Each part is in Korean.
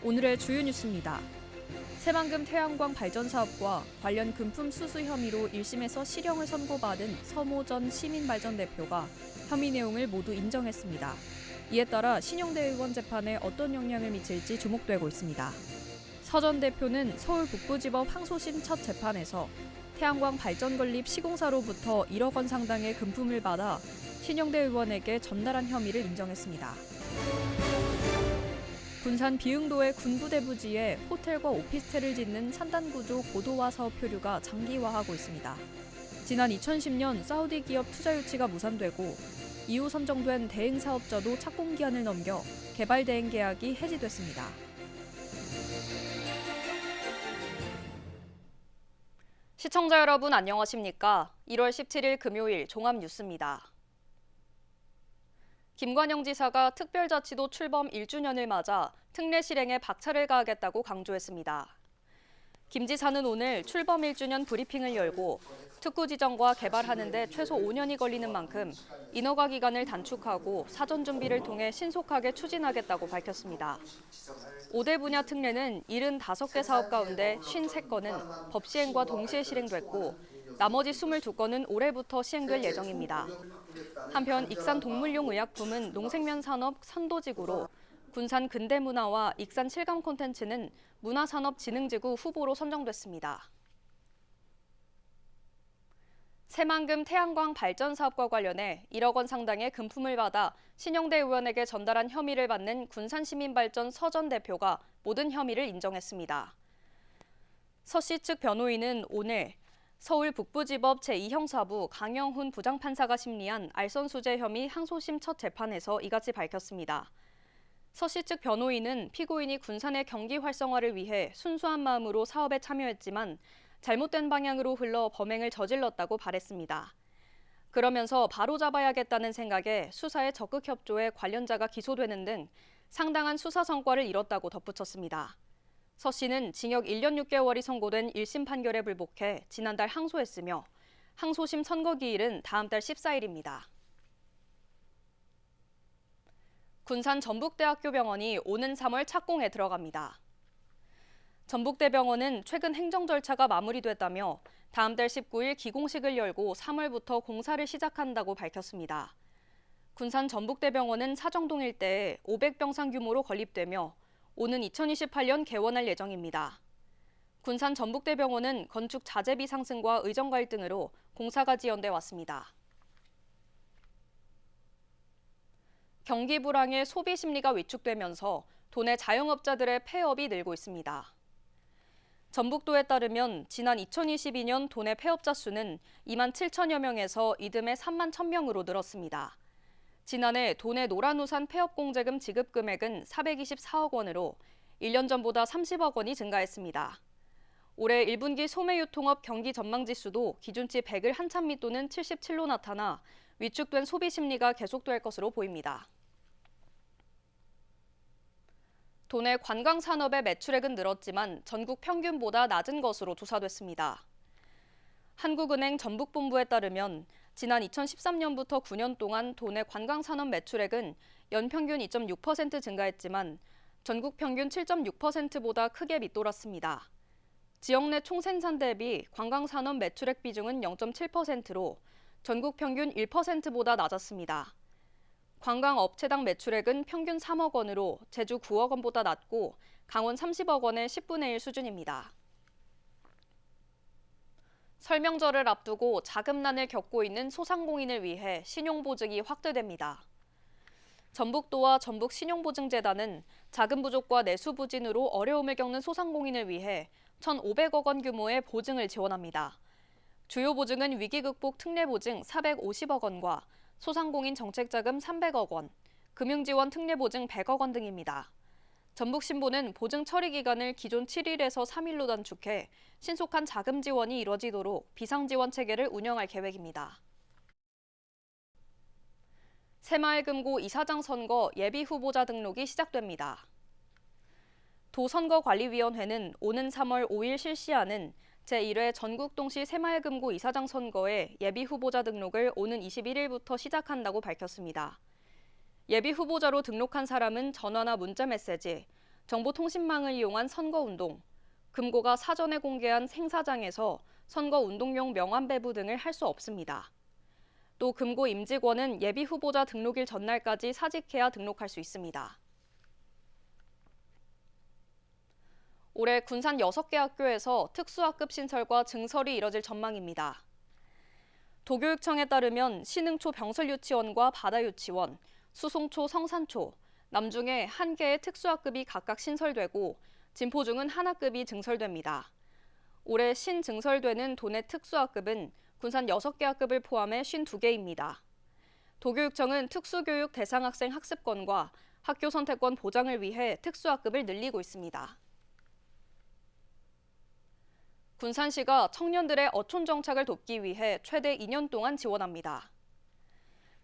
오늘의 주요 뉴스입니다. 새만금 태양광 발전 사업과 관련 금품 수수 혐의로 1심에서 실형을 선고받은 서모 전 시민발전 대표가 혐의 내용을 모두 인정했습니다. 이에 따라 신용대 의원 재판에 어떤 영향을 미칠지 주목되고 있습니다. 서 전 대표는 서울 북부지법 항소심 첫 재판에서 태양광 발전 건립 시공사로부터 1억 원 상당의 금품을 받아 신용대 의원에게 전달한 혐의를 인정했습니다. 군산 비흥도의 군부대 부지에 호텔과 오피스텔을 짓는 산단구조 고도화 사업 표류가 장기화하고 있습니다. 지난 2010년 사우디 기업 투자 유치가 무산되고 이후 선정된 대행 사업자도 착공 기한을 넘겨 개발 대행 계약이 해지됐습니다. 시청자 여러분 안녕하십니까? 1월 17일 금요일 종합뉴스입니다. 김관영 지사가 특별자치도 출범 1주년을 맞아 특례 실행에 박차를 가하겠다고 강조했습니다. 김 지사는 오늘 출범 1주년 브리핑을 열고 특구 지정과 개발하는 데 최소 5년이 걸리는 만큼 인허가 기간을 단축하고 사전 준비를 통해 신속하게 추진하겠다고 밝혔습니다. 5대 분야 특례는 75개 사업 가운데 53건은 법 시행과 동시에 실행됐고 나머지 22건은 올해부터 시행될 예정입니다. 한편 익산 동물용 의약품은 농생면 산업 선도지구로 군산 근대문화와 익산 칠감 콘텐츠는 문화산업진흥지구 후보로 선정됐습니다. 새만금 태양광 발전 사업과 관련해 1억 원 상당의 금품을 받아 신용대 의원에게 전달한 혐의를 받는 군산시민발전 서 전 대표가 모든 혐의를 인정했습니다. 서 씨 측 변호인은 오늘 서울 북부지법 제2형사부 강영훈 부장판사가 심리한 알선수재 혐의 항소심 첫 재판에서 이같이 밝혔습니다. 서 씨 측 변호인은 피고인이 군산의 경기 활성화를 위해 순수한 마음으로 사업에 참여했지만 잘못된 방향으로 흘러 범행을 저질렀다고 말했습니다. 그러면서 바로잡아야겠다는 생각에 수사에 적극 협조해 관련자가 기소되는 등 상당한 수사 성과를 이뤘다고 덧붙였습니다. 서 씨는 징역 1년 6개월이 선고된 1심 판결에 불복해 지난달 항소했으며 항소심 선고 기일은 다음 달 14일입니다. 군산 전북대학교 병원이 오는 3월 착공에 들어갑니다. 전북대병원은 최근 행정 절차가 마무리됐다며 다음 달 19일 기공식을 열고 3월부터 공사를 시작한다고 밝혔습니다. 군산 전북대병원은 사정동 일대에 500병상 규모로 건립되며 오는 2028년 개원할 예정입니다. 군산 전북대병원은 건축 자재비 상승과 의정 갈등으로 공사가 지연돼 왔습니다. 경기 불황에 소비 심리가 위축되면서 도내 자영업자들의 폐업이 늘고 있습니다. 전북도에 따르면 지난 2022년 도내 폐업자 수는 2만 7천여 명에서 이듬해 3만 1,000명으로 늘었습니다. 지난해 도내 노란우산 폐업공제금 지급 금액은 424억 원으로 1년 전보다 30억 원이 증가했습니다. 올해 1분기 소매유통업 경기 전망지수도 기준치 100을 한참 밑도는 77로 나타나 위축된 소비 심리가 계속될 것으로 보입니다. 도내 관광산업의 매출액은 늘었지만 전국 평균보다 낮은 것으로 조사됐습니다. 한국은행 전북본부에 따르면 지난 2013년부터 9년 동안 도내 관광산업 매출액은 연평균 2.6% 증가했지만 전국 평균 7.6%보다 크게 밑돌았습니다. 지역 내 총생산 대비 관광산업 매출액 비중은 0.7%로 전국 평균 1%보다 낮았습니다. 관광업체당 매출액은 평균 3억 원으로 제주 9억 원보다 낮고 강원 30억 원의 10분의 1 수준입니다. 설명절을 앞두고 자금난을 겪고 있는 소상공인을 위해 신용보증이 확대됩니다. 전북도와 전북신용보증재단은 자금 부족과 내수 부진으로 어려움을 겪는 소상공인을 위해 1,500억 원 규모의 보증을 지원합니다. 주요 보증은 위기극복 특례보증 450억 원과 소상공인 정책자금 300억 원, 금융지원 특례보증 100억 원 등입니다. 전북신보는 보증 처리 기간을 기존 7일에서 3일로 단축해 신속한 자금 지원이 이뤄지도록 비상지원 체계를 운영할 계획입니다. 새마을금고 이사장 선거 예비 후보자 등록이 시작됩니다. 도선거관리위원회는 오는 3월 5일 실시하는 제1회 전국동시 새마을금고 이사장 선거에 예비 후보자 등록을 오는 21일부터 시작한다고 밝혔습니다. 예비 후보자로 등록한 사람은 전화나 문자 메시지, 정보통신망을 이용한 선거운동, 금고가 사전에 공개한 행사장에서 선거운동용 명함 배부 등을 할 수 없습니다. 또 금고 임직원은 예비 후보자 등록일 전날까지 사직해야 등록할 수 있습니다. 올해 군산 6개 학교에서 특수학급 신설과 증설이 이뤄질 전망입니다. 도교육청에 따르면 신흥초 병설유치원과 바다유치원, 수송초 성산초, 남중에 1개의 특수학급이 각각 신설되고 진포중은 하나급이 증설됩니다. 올해 신증설되는 도내 특수학급은 군산 6개 학급을 포함해 52개입니다. 도교육청은 특수교육 대상학생 학습권과 학교 선택권 보장을 위해 특수학급을 늘리고 있습니다. 군산시가 청년들의 어촌 정착을 돕기 위해 최대 2년 동안 지원합니다.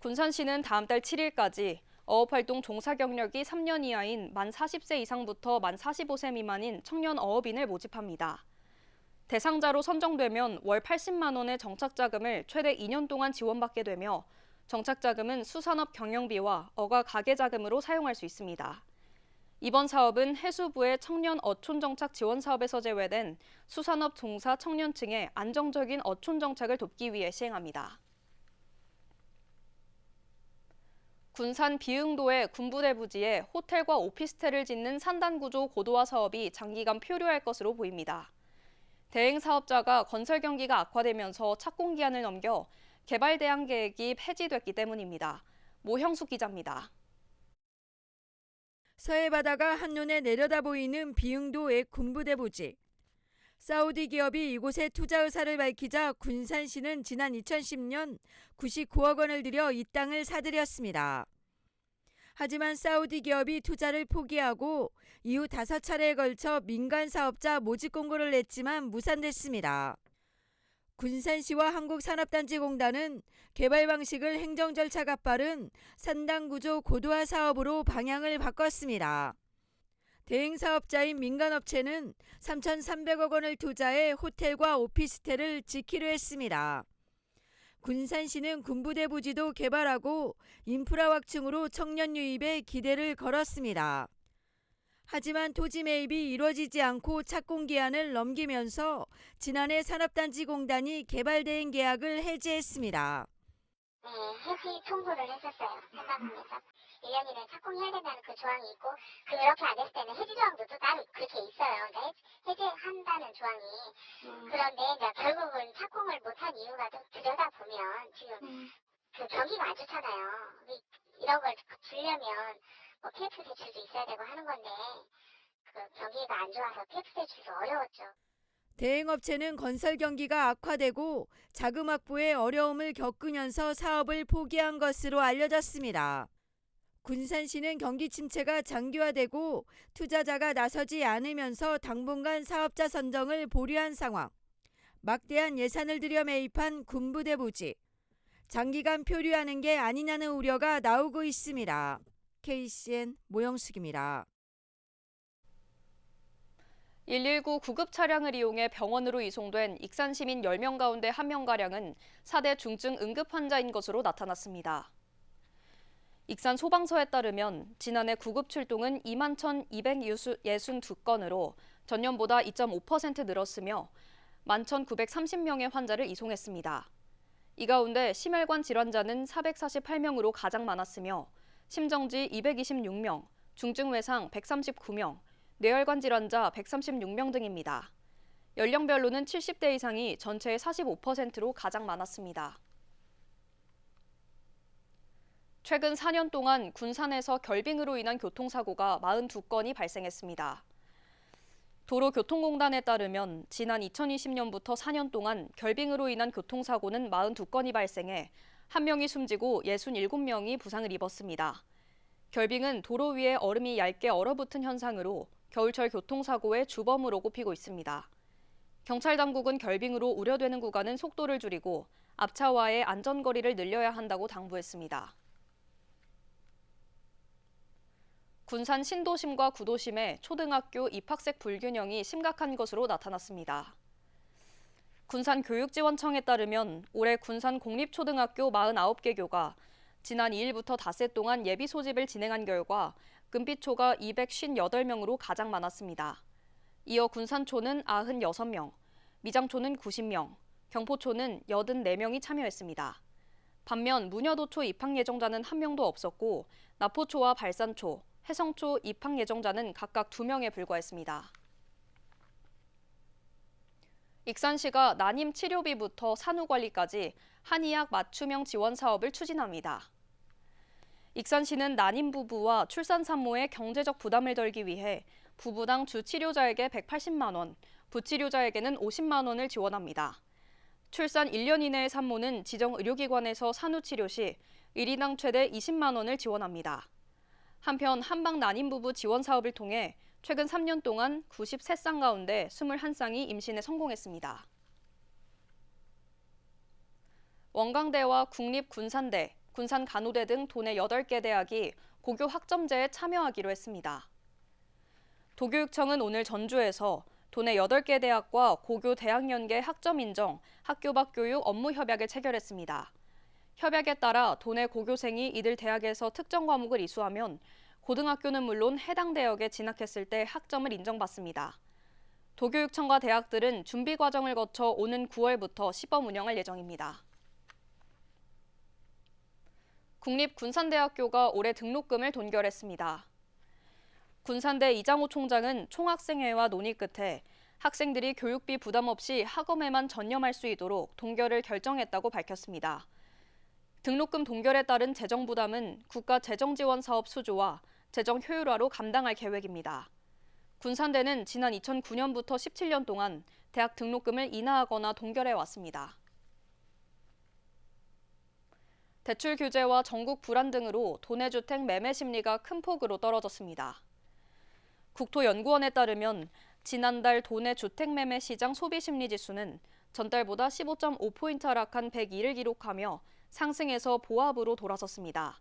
군산시는 다음 달 7일까지 어업활동 종사 경력이 3년 이하인 만 40세 이상부터 만 45세 미만인 청년 어업인을 모집합니다. 대상자로 선정되면 월 80만 원의 정착자금을 최대 2년 동안 지원받게 되며 정착자금은 수산업 경영비와 어가 가계자금으로 사용할 수 있습니다. 이번 사업은 해수부의 청년 어촌 정착 지원 사업에서 제외된 수산업 종사 청년층의 안정적인 어촌 정착을 돕기 위해 시행합니다. 군산 비흥도의 군부대 부지에 호텔과 오피스텔을 짓는 산단구조 고도화 사업이 장기간 표류할 것으로 보입니다. 대행 사업자가 건설 경기가 악화되면서 착공 기한을 넘겨 개발 대항 계획이 폐지됐기 때문입니다. 모형숙 기자입니다. 서해 바다가 한눈에 내려다 보이는 비흥도의 군부대 부지. 사우디 기업이 이곳에 투자 의사를 밝히자 군산시는 지난 2010년 99억 원을 들여 이 땅을 사들였습니다. 하지만 사우디 기업이 투자를 포기하고 이후 5차례에 걸쳐 민간 사업자 모집 공고를 냈지만 무산됐습니다. 군산시와 한국산업단지공단은 개발 방식을 행정 절차가 빠른 산단구조 고도화 사업으로 방향을 바꿨습니다. 대행 사업자인 민간업체는 3,300억 원을 투자해 호텔과 오피스텔을 짓기로 했습니다. 군산시는 군부대 부지도 개발하고 인프라 확충으로 청년 유입에 기대를 걸었습니다. 하지만 토지 매입이 이루어지지 않고 착공 기한을 넘기면서 지난해 산업단지공단이 개발 대행 계약을 해지했습니다. 네, 해지 통보를 했었어요. 사과국에서 1년 이내에 착공해야 된다는 그 조항이 있고 그렇게 안 됐을 때는 해지 조항도 또 따로 그렇게 있어요. 그러니까 해지한다는 조항이. 그런데 이제 결국은 착공을 못한 이유가 또 들여다보면 지금 그 경기가 안 좋잖아요. 이런 걸 주려면 뭐 PF 대출도 있어야 되고 하는 건데 그 경기가 안 좋아서 PF 대출도 어려웠죠. 대행업체는 건설 경기가 악화되고 자금 확보에 어려움을 겪으면서 사업을 포기한 것으로 알려졌습니다. 군산시는 경기 침체가 장기화되고 투자자가 나서지 않으면서 당분간 사업자 선정을 보류한 상황. 막대한 예산을 들여 매입한 군부대 부지. 장기간 표류하는 게 아니냐는 우려가 나오고 있습니다. KCN 모영숙입니다. 119 구급 차량을 이용해 병원으로 이송된 익산 시민 10명 가운데 1명가량은 4대 중증 응급 환자인 것으로 나타났습니다. 익산 소방서에 따르면 지난해 구급 출동은 21,262건으로 전년보다 2.5% 늘었으며 11,930명의 환자를 이송했습니다. 이 가운데 심혈관 질환자는 448명으로 가장 많았으며 심정지 226명, 중증 외상 139명, 뇌혈관 질환자 136명 등입니다. 연령별로는 70대 이상이 전체의 45%로 가장 많았습니다. 최근 4년 동안 군산에서 결빙으로 인한 교통사고가 42건이 발생했습니다. 도로교통공단에 따르면 지난 2020년부터 4년 동안 결빙으로 인한 교통사고는 42건이 발생해 1명이 숨지고 67명이 부상을 입었습니다. 결빙은 도로 위에 얼음이 얇게 얼어붙은 현상으로 겨울철 교통사고의 주범으로 꼽히고 있습니다. 경찰 당국은 결빙으로 우려되는 구간은 속도를 줄이고 앞차와의 안전거리를 늘려야 한다고 당부했습니다. 군산 신도심과 구도심의 초등학교 입학생 불균형이 심각한 것으로 나타났습니다. 군산교육지원청에 따르면 올해 군산 공립초등학교 49개 교가 지난 2일부터 닷새 동안 예비 소집을 진행한 결과 금빛초가 258명으로 가장 많았습니다. 이어 군산초는 96명, 미장초는 90명, 경포초는 84명이 참여했습니다. 반면 무녀도초 입학 예정자는 1명도 없었고 나포초와 발산초, 해성초 입학 예정자는 각각 2명에 불과했습니다. 익산시가 난임 치료비부터 산후관리까지 한의학 맞춤형 지원 사업을 추진합니다. 익산시는 난임 부부와 출산 산모의 경제적 부담을 덜기 위해 부부당 주 치료자에게 180만 원, 부치료자에게는 50만 원을 지원합니다. 출산 1년 이내의 산모는 지정 의료기관에서 산후치료 시 1인당 최대 20만 원을 지원합니다. 한편 한방 난임 부부 지원 사업을 통해 최근 3년 동안 93쌍 가운데 21쌍이 임신에 성공했습니다. 원광대와 국립군산대, 군산간호대 등 도내 8개 대학이 고교 학점제에 참여하기로 했습니다. 도교육청은 오늘 전주에서 도내 8개 대학과 고교 대학연계 학점 인정, 학교 밖 교육 업무 협약을 체결했습니다. 협약에 따라 도내 고교생이 이들 대학에서 특정 과목을 이수하면 고등학교는 물론 해당 대학에 진학했을 때 학점을 인정받습니다. 도교육청과 대학들은 준비 과정을 거쳐 오는 9월부터 시범 운영할 예정입니다. 국립군산대학교가 올해 등록금을 돈결했습니다. 군산대 이장호 총장은 총학생회와 논의 끝에 학생들이 교육비 부담 없이 학업에만 전념할 수 있도록 동결을 결정했다고 밝혔습니다. 등록금 동결에 따른 재정 부담은 국가 재정지원 사업 수조와 재정 효율화로 감당할 계획입니다. 군산대는 지난 2009년부터 17년 동안 대학 등록금을 인하하거나 동결해 왔습니다. 대출 규제와 전국 불안 등으로 도내주택 매매 심리가 큰 폭으로 떨어졌습니다. 국토연구원에 따르면 지난달 도내 주택 매매 시장 소비심리지수는 전달보다 15.5포인트 하락한 102를 기록하며 상승해서 보합으로 돌아섰습니다.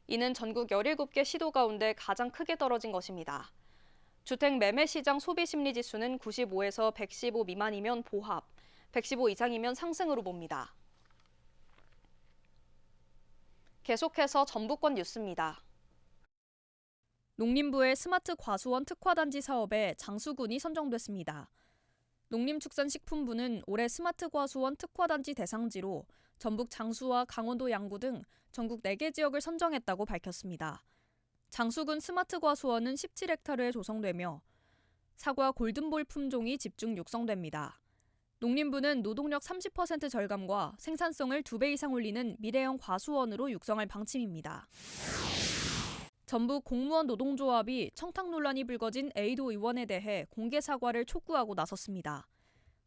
이는 전국 17개 시도 가운데 가장 크게 떨어진 것입니다. 주택 매매 시장 소비심리지수는 95에서 115 미만이면 보합, 115 이상이면 상승으로 봅니다. 계속해서 전북권 뉴스입니다. 농림부의 스마트 과수원 특화단지 사업에 장수군이 선정됐습니다. 농림축산식품부는 올해 스마트 과수원 특화단지 대상지로 전북 장수와 강원도 양구 등 전국 4개 지역을 선정했다고 밝혔습니다. 장수군 스마트 과수원은 17헥타르에 조성되며 사과 골든볼 품종이 집중 육성됩니다. 농림부는 노동력 30% 절감과 생산성을 2배 이상 올리는 미래형 과수원으로 육성할 방침입니다. 전북 공무원 노동조합이 청탁 논란이 불거진 A도 의원에 대해 공개 사과를 촉구하고 나섰습니다.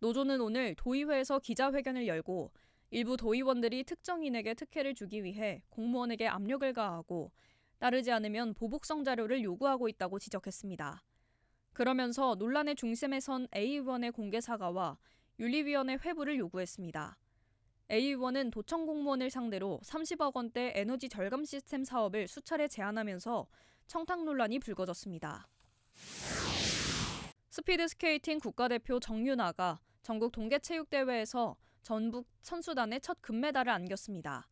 노조는 오늘 도의회에서 기자회견을 열고 일부 도의원들이 특정인에게 특혜를 주기 위해 공무원에게 압력을 가하고 따르지 않으면 보복성 자료를 요구하고 있다고 지적했습니다. 그러면서 논란의 중심에 선 A 의원의 공개 사과와 윤리위원회 회부를 요구했습니다. A 의원은 도청 공무원을 상대로 30억 원대 에너지 절감 시스템 사업을 수차례 제안하면서 청탁 논란이 불거졌습니다. 스피드스케이팅 국가대표 정윤아가 전국 동계체육대회에서 전북 선수단의 첫 금메달을 안겼습니다.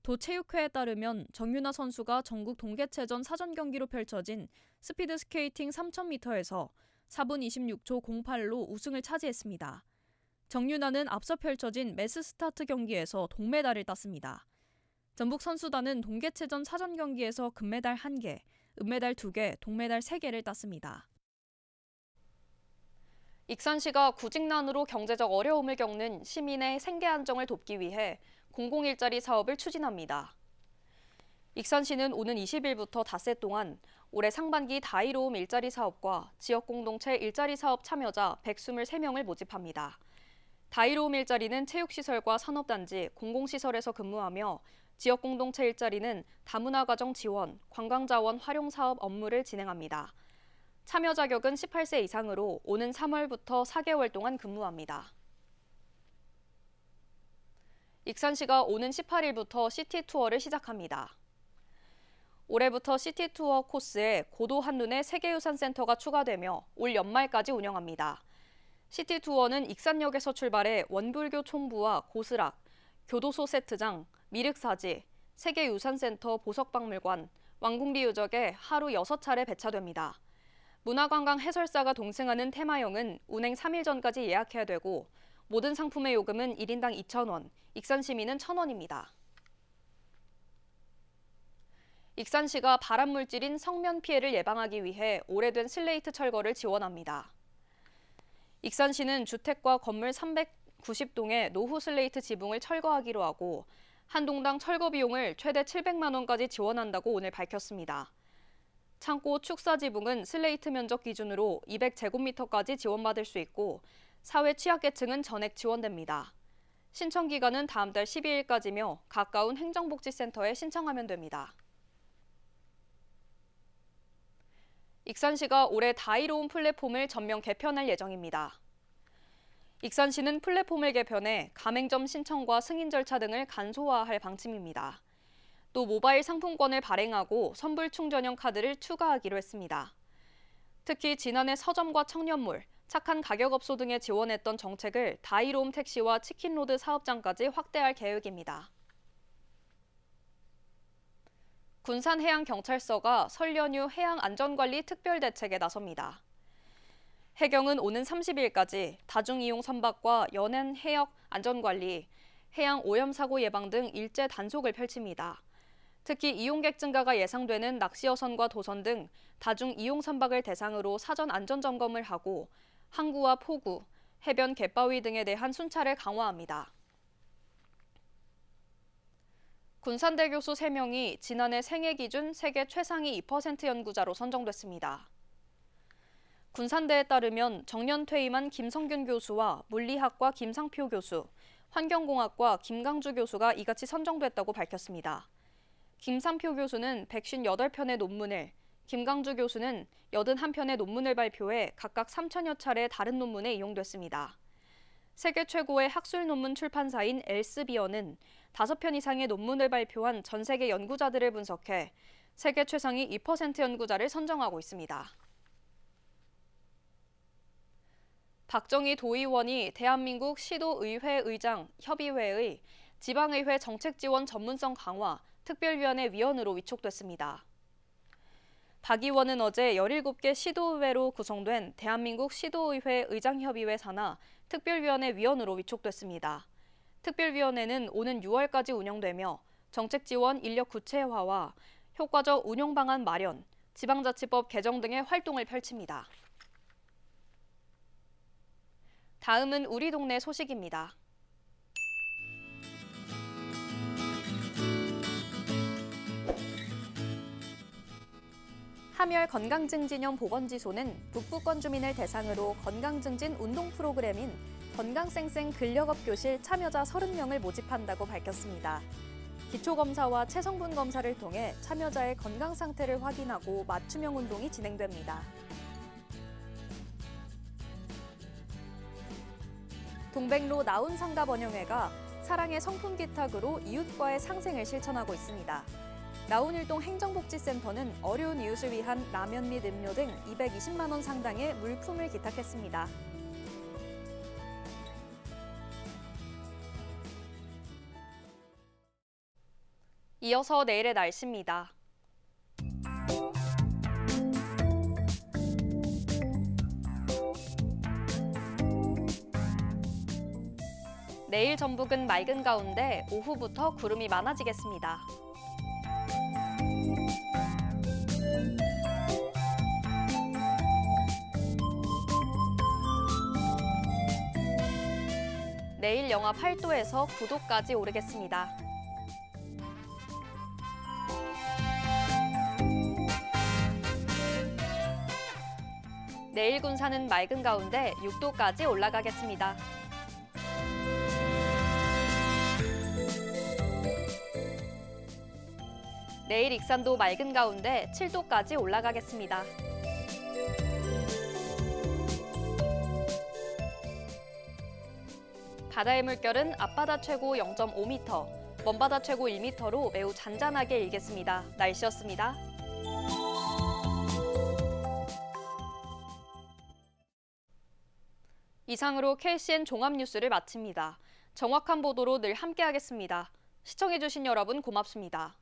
도체육회에 따르면 정윤아 선수가 전국 동계체전 사전 경기로 펼쳐진 스피드스케이팅 3000m에서 4분 26초 08로 우승을 차지했습니다. 정윤아는 앞서 펼쳐진 매스 스타트 경기에서 동메달을 땄습니다. 전북 선수단은 동계체전 사전 경기에서 금메달 1개, 은메달 2개, 동메달 3개를 땄습니다. 익산시가 구직난으로 경제적 어려움을 겪는 시민의 생계 안정을 돕기 위해 공공일자리 사업을 추진합니다. 익산시는 오는 20일부터 닷새 동안 올해 상반기 다이로움 일자리 사업과 지역공동체 일자리 사업 참여자 123명을 모집합니다. 다이로움 일자리는 체육시설과 산업단지, 공공시설에서 근무하며 지역공동체 일자리는 다문화가정 지원, 관광자원 활용 사업 업무를 진행합니다. 참여 자격은 18세 이상으로 오는 3월부터 4개월 동안 근무합니다. 익산시가 오는 18일부터 시티투어를 시작합니다. 올해부터 시티투어 코스에 고도 한눈에 세계유산센터가 추가되며 올 연말까지 운영합니다. 시티투어는 익산역에서 출발해 원불교 총부와 고스락, 교도소 세트장, 미륵사지, 세계유산센터 보석박물관, 왕궁비 유적에 하루 6차례 배차됩니다. 문화관광 해설사가 동승하는 테마형은 운행 3일 전까지 예약해야 되고 모든 상품의 요금은 1인당 2,000원, 익산시민은 1,000원입니다. 익산시가 발암물질인 성면 피해를 예방하기 위해 오래된 슬레이트 철거를 지원합니다. 익산시는 주택과 건물 390동의 노후 슬레이트 지붕을 철거하기로 하고 한 동당 철거 비용을 최대 700만 원까지 지원한다고 오늘 밝혔습니다. 창고 축사 지붕은 슬레이트 면적 기준으로 200제곱미터까지 지원받을 수 있고 사회 취약계층은 전액 지원됩니다. 신청 기간은 다음 달 12일까지며 가까운 행정복지센터에 신청하면 됩니다. 익산시가 올해 다이로운 플랫폼을 전면 개편할 예정입니다. 익산시는 플랫폼을 개편해 가맹점 신청과 승인 절차 등을 간소화할 방침입니다. 또 모바일 상품권을 발행하고 선불 충전형 카드를 추가하기로 했습니다. 특히 지난해 서점과 청년몰, 착한 가격업소 등에 지원했던 정책을 다이로움 택시와 치킨로드 사업장까지 확대할 계획입니다. 군산해양경찰서가 설 연휴 해양안전관리 특별대책에 나섭니다. 해경은 오는 30일까지 다중이용 선박과 연안 해역 안전관리, 해양 오염 사고 예방 등 일제 단속을 펼칩니다. 특히 이용객 증가가 예상되는 낚시어선과 도선 등 다중이용 선박을 대상으로 사전 안전점검을 하고 항구와 포구, 해변 갯바위 등에 대한 순찰을 강화합니다. 군산대 교수 3명이 지난해 생애 기준 세계 최상위 2% 연구자로 선정됐습니다. 군산대에 따르면 정년 퇴임한 김성균 교수와 물리학과 김상표 교수, 환경공학과 김강주 교수가 이같이 선정됐다고 밝혔습니다. 김상표 교수는 158편의 논문을, 김강주 교수는 81편의 논문을 발표해 각각 3,000여 차례 다른 논문에 이용됐습니다. 세계 최고의 학술 논문 출판사인 엘스비어는 5편 이상의 논문을 발표한 전 세계 연구자들을 분석해 세계 최상위 2% 연구자를 선정하고 있습니다. 박정희 도의원이 대한민국 시도의회 의장 협의회의 지방의회 정책지원 전문성 강화 특별위원회 위원으로 위촉됐습니다. 박 의원은 어제 17개 시도의회로 구성된 대한민국 시도의회 의장협의회 산하 특별위원회 위원으로 위촉됐습니다. 특별위원회는 오는 6월까지 운영되며 정책지원 인력 구체화와 효과적 운용 방안 마련, 지방자치법 개정 등의 활동을 펼칩니다. 다음은 우리 동네 소식입니다. 함열 건강증진형 보건지소는 북부권 주민을 대상으로 건강증진 운동 프로그램인 건강쌩쌩 근력업교실 참여자 30명을 모집한다고 밝혔습니다. 기초검사와 체성분 검사를 통해 참여자의 건강 상태를 확인하고 맞춤형 운동이 진행됩니다. 동백로 나훈상가번영회가 사랑의 성품 기탁으로 이웃과의 상생을 실천하고 있습니다. 나훈일동 행정복지센터는 어려운 이웃을 위한 라면 및 음료 등 220만 원 상당의 물품을 기탁했습니다. 이어서 내일의 날씨입니다. 내일 전북은 맑은 가운데 오후부터 구름이 많아지겠습니다. 내일 영하 8도에서 9도까지 오르겠습니다. 내일 군산은 맑은 가운데 6도까지 올라가겠습니다. 내일 익산도 맑은 가운데 7도까지 올라가겠습니다. 바다의 물결은 앞바다 최고 0.5m, 먼바다 최고 1m로 매우 잔잔하게 일겠습니다. 날씨였습니다. 이상으로 KCN 종합뉴스를 마칩니다. 정확한 보도로 늘 함께하겠습니다. 시청해주신 여러분 고맙습니다.